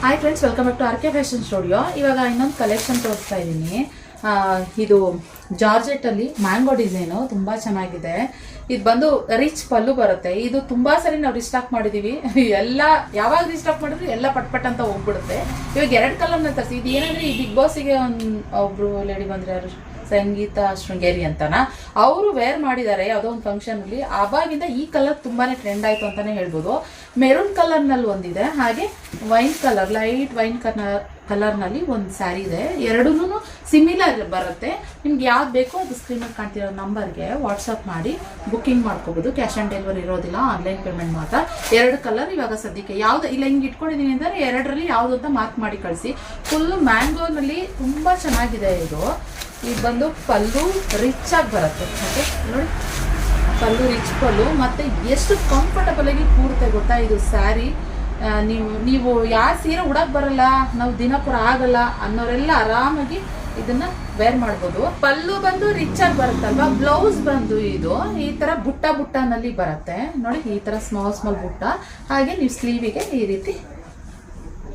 Hi friends, welcome back to R K fashion studio. ಇವಾಗ ಇನ್ನೊಂದು collection ತೋರಿಸ್ತಾ ಇದ್ದೀನಿ. ಇದು ಜಾರ್ಜೆಟ್ಟಲ್ಲಿ ಮ್ಯಾಂಗೋ ಡಿಸೈನು ತುಂಬ ಚೆನ್ನಾಗಿದೆ. ಇದು ಬಂದು ರಿಚ್ ಪಲ್ಲು ಬರುತ್ತೆ. ಇದು ತುಂಬ ಸರಿ ನಾವು ರಿಸ್ಟಾಕ್ ಮಾಡಿದ್ದೀವಿ. ಎಲ್ಲ ಯಾವಾಗ ರಿಸ್ಟಾಕ್ ಮಾಡಿದ್ರು ಎಲ್ಲ ಪಟ್ ಅಂತ ಹೋಗ್ಬಿಡುತ್ತೆ. ಇವಾಗ 2 ಕಲರ್ನ ತರಿಸಿ. ಇದು ಏನಂದರೆ ಈ ಬಿಗ್ ಬಾಸಿಗೆ ಒಬ್ರು ಲೇಡಿ ಬಂದರೆ ಯಾರು, ಸಂಗೀತ ಶೃಂಗೇರಿ ಅಂತನಾ, ಅವರು ವೇರ್ ಮಾಡಿದ್ದಾರೆ ಯಾವುದೋ ಒಂದು ಫಂಕ್ಷನಲ್ಲಿ. ಆವಾಗಿಂದ ಈ ಕಲರ್ ತುಂಬಾ ಟ್ರೆಂಡ್ ಆಯಿತು ಅಂತಲೇ ಹೇಳ್ಬೋದು. ಮೆರೂನ್ ಕಲರ್ನಲ್ಲಿ ಒಂದಿದೆ, ಹಾಗೆ ವೈನ್ ಕಲರ್, ಲೈಟ್ ವೈನ್ ಕಲರ್ನಲ್ಲಿ ಒಂದು ಸ್ಯಾರಿ ಇದೆ. ಎರಡೂ ಸಿಮಿಲರ್ ಬರುತ್ತೆ. ನಿಮ್ಗೆ ಯಾವ್ದು ಬೇಕೋ ಅದು ಸ್ಕ್ರೀನಲ್ಲಿ ಕಾಣ್ತಿರೋ ನಂಬರ್ಗೆ ವಾಟ್ಸಪ್ ಮಾಡಿ ಬುಕ್ಕಿಂಗ್ ಮಾಡ್ಕೋಬೋದು. ಕ್ಯಾಶ್ ಆನ್ ಡೆಲಿವರಿ ಇರೋದಿಲ್ಲ, ಆನ್ಲೈನ್ ಪೇಮೆಂಟ್ ಮಾತ್ರ. 2 ಕಲರ್ ಇವಾಗ ಸದ್ಯಕ್ಕೆ ಯಾವ್ದು ಇಲ್ಲ, ಹಿಂಗೆ ಇಟ್ಕೊಂಡಿದ್ದೀನಿ ಅಂದರೆ 2ರಲ್ಲಿ ಯಾವುದು ಅಂತ ಮಾರ್ಕ್ ಮಾಡಿ ಕಳಿಸಿ. ಫುಲ್ಲು ಮ್ಯಾಂಗೋನಲ್ಲಿ ತುಂಬ ಚೆನ್ನಾಗಿದೆ ಇದು. ಇದು ಬಂದು ಪಲ್ಲು ರಿಚ್ ಆಗಿ ಬರುತ್ತೆ. ಓಕೆ ನೋಡಿ, ಪಲ್ಲು ರಿಚ್ ಪಲ್ಲು, ಮತ್ತು ಎಷ್ಟು ಕಂಫರ್ಟಬಲ್ ಆಗಿ ಕೂರುತ್ತೆ ಗೊತ್ತಾ ಇದು ಸ್ಯಾರಿ. ನೀವು ಯಾರು ಸೀರೆ ಉಡಕ್ ಬರಲ್ಲ, ನಾವು ದಿನಪುರ ಆಗಲ್ಲ ಅನ್ನೋರೆಲ್ಲ ಆರಾಮಾಗಿ ಇದನ್ನ ವೇರ್ ಮಾಡ್ಬೋದು. ಪಲ್ಲು ಬಂದು ರಿಚ್ ಆಗಿ ಬರುತ್ತಲ್ವಾ. ಬ್ಲೌಸ್ ಬಂದು ಇದು ಈ ತರ ಬುಟ್ಟನಲ್ಲಿ ಬರುತ್ತೆ ನೋಡಿ, ಈ ತರ ಸ್ಮಾಲ್ ಬುಟ್ಟ. ಹಾಗೆ ನೀವು ಸ್ಲೀವಿಗೆ ಈ ರೀತಿ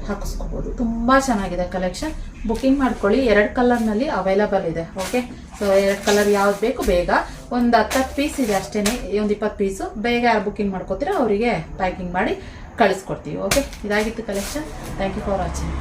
ಹಾಕಿಸ್ಕೋಬಹುದು. ತುಂಬಾ ಚೆನ್ನಾಗಿದೆ ಕಲೆಕ್ಷನ್. ಬುಕ್ಕಿಂಗ್ ಮಾಡ್ಕೊಳ್ಳಿ. 2 ಕಲರ್ನಲ್ಲಿ ಅವೈಲಬಲ್ ಇದೆ. ಓಕೆ, ಸೊ 2 ಕಲರ್ ಯಾವ್ದು ಬೇಕು ಬೇಗ, ಒಂದು 10 ಪೀಸ್ ಇದೆ ಅಷ್ಟೇನೆ, ಒಂದು 20 ಪೀಸು. ಬೇಗ ಯಾರು ಬುಕ್ಕಿಂಗ್ ಮಾಡ್ಕೋತೀರೋ ಅವರಿಗೆ ಪ್ಯಾಕಿಂಗ್ ಮಾಡಿ ಕಳಿಸ್ಕೊಡ್ತೀವಿ. ಓಕೆ, ಇದಾಗಿತ್ತು collection. Thank you for watching.